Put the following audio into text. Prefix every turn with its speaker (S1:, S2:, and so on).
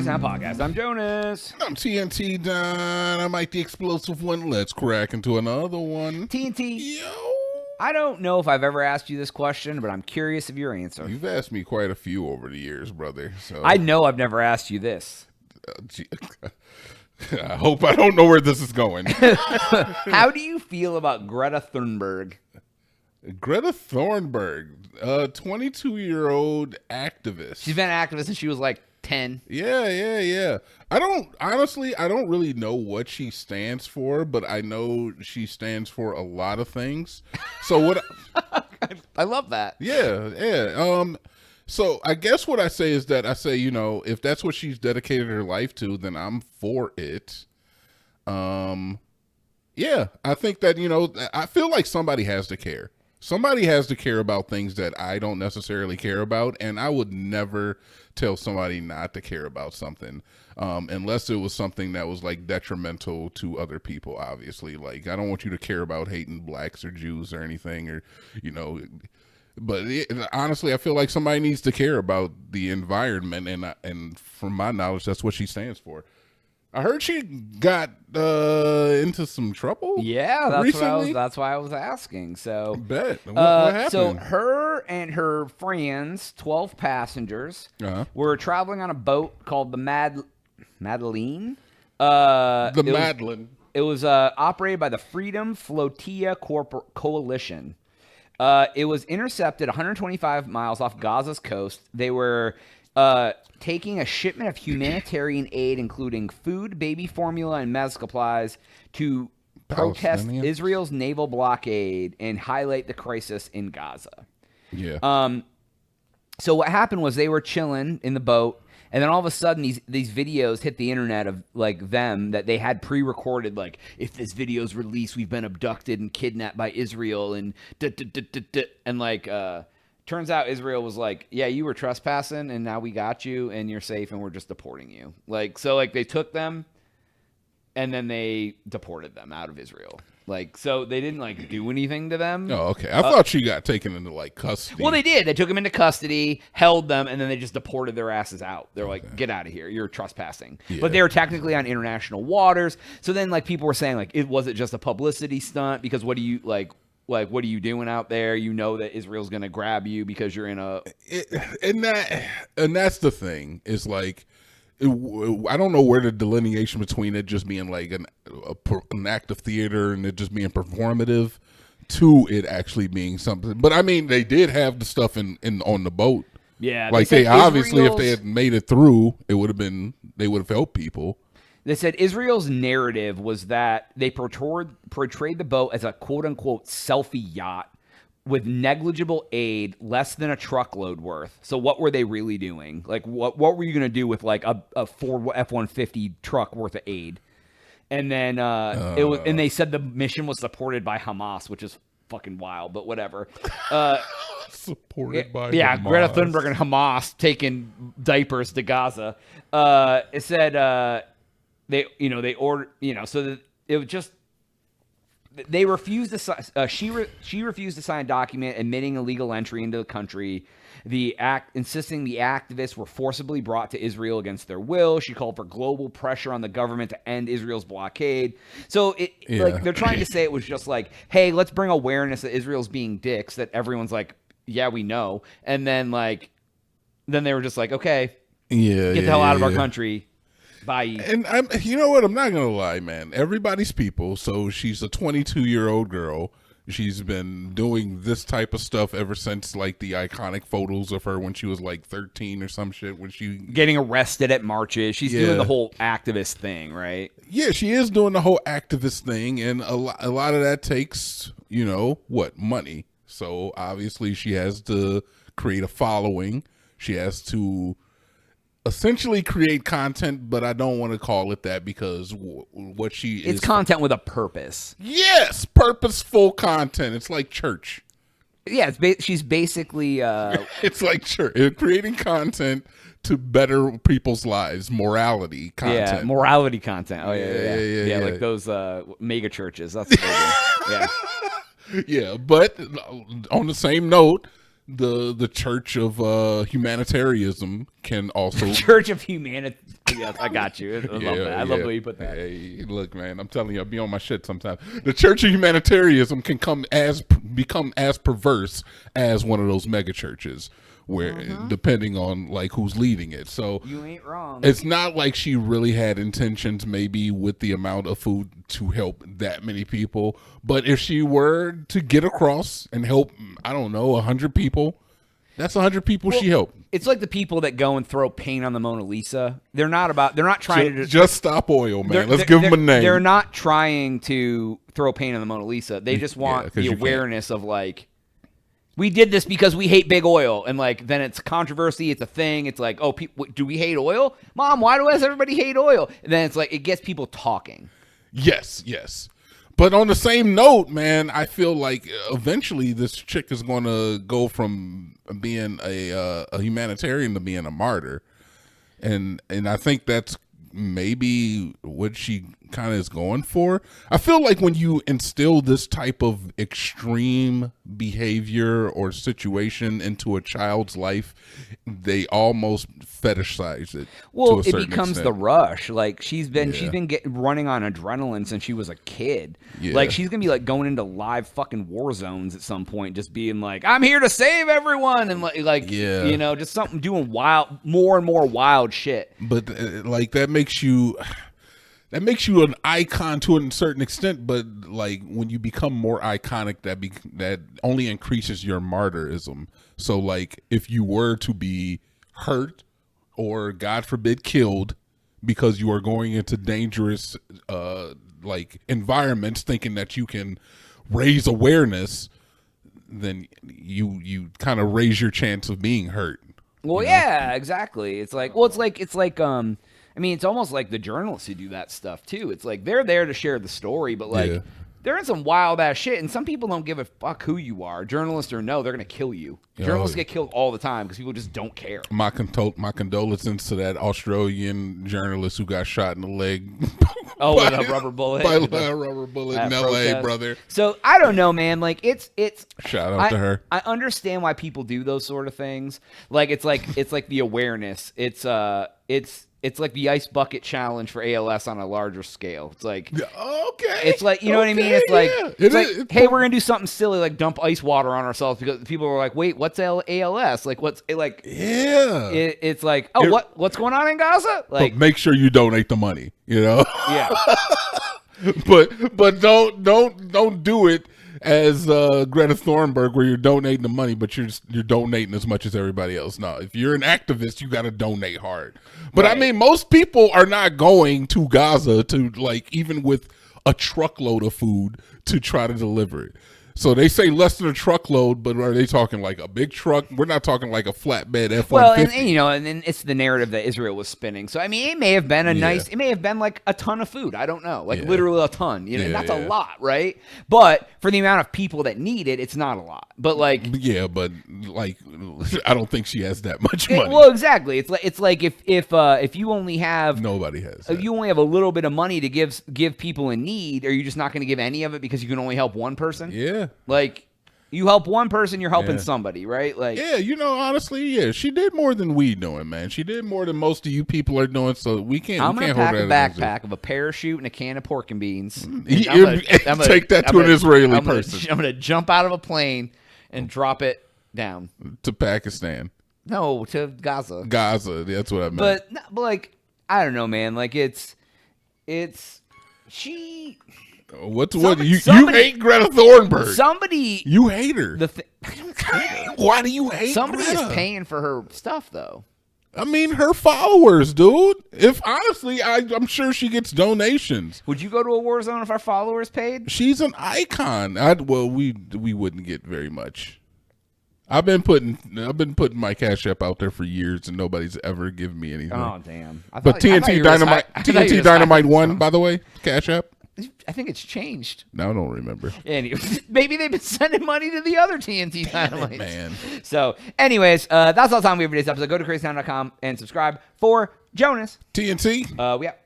S1: Boys Now Podcast. I'm Jonas.
S2: I'm TNT Don. I'm Mike the Explosive One. Let's crack into another one.
S1: TNT.
S2: Yo.
S1: I don't know if I've ever asked you this question, but I'm curious of your answer.
S2: You've asked me quite a few over the years, brother. So
S1: I know I've never asked you this.
S2: I hope I don't know where this is going.
S1: How do you feel about Greta Thunberg?
S2: Greta Thunberg, 22-year-old activist.
S1: She's been an activist since she was like 10.
S2: Yeah. I don't really know what she stands for, but I know she stands for a lot of things. So what
S1: I love that.
S2: Yeah. So I guess what I say is that I say, if that's what she's dedicated her life to, then I'm for it. Yeah, I think that, I feel like somebody has to care. Somebody has to care about things that I don't necessarily care about, and I would never tell somebody not to care about something, unless it was something that was like detrimental to other people, obviously. Like, I don't want you to care about hating blacks or Jews or anything, or, but honestly, I feel like somebody needs to care about the environment, and from my knowledge, that's what she stands for. I heard she got into some trouble.
S1: Yeah,
S2: recently.
S1: that's why I was asking. So,
S2: Bet. What happened?
S1: So her and her friends, 12 passengers, were traveling on a boat called the Madeleine.
S2: Madeleine.
S1: It was operated by the Freedom Flotilla Coalition. It was intercepted 125 miles off Gaza's coast. They were taking a shipment of humanitarian aid, including food, baby formula, and medical supplies, to protest Israel's naval blockade and highlight the crisis in Gaza.
S2: Yeah.
S1: So what happened was they were chilling in the boat, and then all of a sudden these videos hit the internet of like them that they had pre-recorded, like, if this video's released, we've been abducted and kidnapped by Israel, and and like turns out Israel was like, yeah, you were trespassing, and now we got you, and you're safe, and we're just deporting you. Like, so like they took them, and then they deported them out of Israel. Like, so they didn't like do anything to them.
S2: Oh, okay. I thought she got taken into like custody.
S1: Well, they did. They took them into custody, held them, and then they just deported their asses out. They're like, get out of here. You're trespassing. Yeah. But they were technically on international waters. So then like people were saying like, was it just a publicity stunt? Because what do you like, what are you doing out there? You know that Israel's going to grab you because you're in a...
S2: And that's the thing. Is like, I don't know where the delineation between it just being like an act of theater and it just being performative to it actually being something. But I mean, they did have the stuff on the boat.
S1: Yeah.
S2: Like they obviously, if they had made it through, they would have helped people.
S1: They said Israel's narrative was that they portrayed the boat as a quote-unquote selfie yacht with negligible aid, less than a truckload worth. So what were they really doing? Like, what were you going to do with like a Ford F-150 truck worth of aid? And then it was, and they said the mission was supported by Hamas, which is fucking wild, but whatever.
S2: Supported by
S1: Hamas. Greta Thunberg and Hamas taking diapers to Gaza. It said... They ordered, so that it was just, they refused to, she refused to sign a document admitting illegal entry into the country. Insisting the activists were forcibly brought to Israel against their will. She called for global pressure on the government to end Israel's blockade. So like they're trying to say it was just like, hey, let's bring awareness that Israel's being dicks, that everyone's like, yeah, we know. And then then they were just like, okay, get the hell out of our country. Bye.
S2: And you know what? I'm not gonna lie, man. Everybody's people. So she's a 22-year-old girl. She's been doing this type of stuff ever since like the iconic photos of her when she was like 13 or some shit. When she
S1: getting arrested at marches. She's doing the whole activist thing, right?
S2: Yeah, she is doing the whole activist thing, and a lot of that takes money. So obviously she has to create a following. She has to essentially create content, but I don't want to call it that because what she is...
S1: It's content with a purpose.
S2: Yes, purposeful content. It's like church.
S1: Yeah, she's basically...
S2: It's like church. Creating content to better people's lives. Morality content.
S1: Yeah, morality content. Oh, yeah. Like those mega churches. That's what they do. Yeah.
S2: Yeah, but on the same note, the Church of Humanitarianism can also.
S1: Church of Humanity. Yes, I got you. I love that. I love the way you put that.
S2: Hey, look, man, I'm telling you, I'll be on my shit sometimes. The Church of Humanitarianism can become as perverse as one of those mega churches, where depending on like who's leading it. So
S1: You ain't wrong.
S2: it's not like she really had intentions, maybe with the amount of food to help that many people. But if she were to get across and help, I don't know, 100 people, that's 100 people she helped.
S1: It's like the people that go and throw paint on the Mona Lisa. They're not trying to
S2: just stop oil, man. Let's give them a name.
S1: They're not trying to throw paint on the Mona Lisa. They just want the awareness of like, we did this because we hate big oil, and like then it's controversy. It's a thing. It's like, oh, do we hate oil? Mom, why does everybody hate oil? And then it's like it gets people talking.
S2: Yes. But on the same note, man, I feel like eventually this chick is going to go from being a humanitarian to being a martyr, and I think that's maybe what she kind of is going for. I feel like when you instill this type of extreme behavior or situation into a child's life, they almost fetishize it.
S1: Well,
S2: to a certain
S1: becomes
S2: extent.
S1: the rush. Like she's been running on adrenaline since she was a kid.
S2: Yeah.
S1: Like she's gonna be like going into live fucking war zones at some point, just being like, "I'm here to save everyone," and like you know, just something doing more and more wild shit.
S2: But like that makes you an icon to a certain extent. But like when you become more iconic, that only increases your martyrism. So like if you were to be hurt or God forbid killed because you are going into dangerous like environments thinking that you can raise awareness, then you kind of raise your chance of being hurt.
S1: Well, yeah, exactly. It's like, I mean, it's almost like the journalists who do that stuff too. It's like they're there to share the story, but like they're in some wild ass shit, and some people don't give a fuck who you are, journalist or no. They're gonna kill you. Journalists get killed all the time because people just don't care.
S2: My condolences to that Australian journalist who got shot in the leg.
S1: With a rubber bullet.
S2: By a rubber bullet in L.A., brother.
S1: So I don't know, man. Like it's.
S2: Shout out to her.
S1: I understand why people do those sort of things. Like it's like the awareness. It's like the ice bucket challenge for ALS on a larger scale. It's like it's like, you know what I mean? It's like, hey, we're gonna do something silly like dump ice water on ourselves because people are like, wait, what's ALS? Like what's it like?
S2: Yeah,
S1: it's like, what's going on in Gaza? Like,
S2: but make sure you donate the money. You know.
S1: Yeah.
S2: but don't do it as Greta Thunberg, where you're donating the money, but you're donating as much as everybody else. No, if you're an activist, you got to donate hard. But I mean, most people are not going to Gaza to like even with a truckload of food to try to deliver it. So they say less than a truckload, but are they talking like a big truck? We're not talking like a flatbed F-150.
S1: Well, and you know, and it's the narrative that Israel was spinning. So I mean, it may have been it may have been like a ton of food. I don't know, like literally a ton. You know, and that's a lot, right? But for the amount of people that need it, it's not a lot. But like,
S2: but like, I don't think she has that much money.
S1: Well, exactly. It's like if you only have
S2: nobody has.
S1: If you only have a little bit of money to give people in need, are you just not going to give any of it because you can only help one person?
S2: Yeah.
S1: Like, you help one person, you're helping somebody, right? Like,
S2: yeah, you know, honestly, she did more than we doing, man. She did more than most of you people are doing. So we can't.
S1: I'm gonna pack a backpack of a parachute and a can of pork and beans. And I'm gonna
S2: take that to an Israeli person.
S1: I'm gonna jump out of a plane and drop it down
S2: to Pakistan.
S1: No, to Gaza.
S2: Gaza, that's what I meant.
S1: But like, I don't know, man. Like, it's she.
S2: What you hate Greta Thunberg?
S1: Somebody
S2: you hate her.
S1: I don't hate her.
S2: Why do you hate
S1: Somebody
S2: Greta?
S1: is paying for her stuff, though.
S2: I mean, her followers, dude. If honestly, I'm sure she gets donations.
S1: Would you go to a war zone if our followers paid?
S2: She's an icon. We wouldn't get very much. I've been putting my Cash App out there for years, and nobody's ever given me anything.
S1: Oh damn!
S2: But TNT Dynamite won, by the way. Cash App.
S1: I think it's changed.
S2: No, I don't remember.
S1: Anyway, maybe they've been sending money to the other TNT Dynamites.
S2: Man.
S1: So, anyways, that's all the time we have for today's episode. Go to crazytown.com and subscribe for Jonas.
S2: TNT.
S1: We out.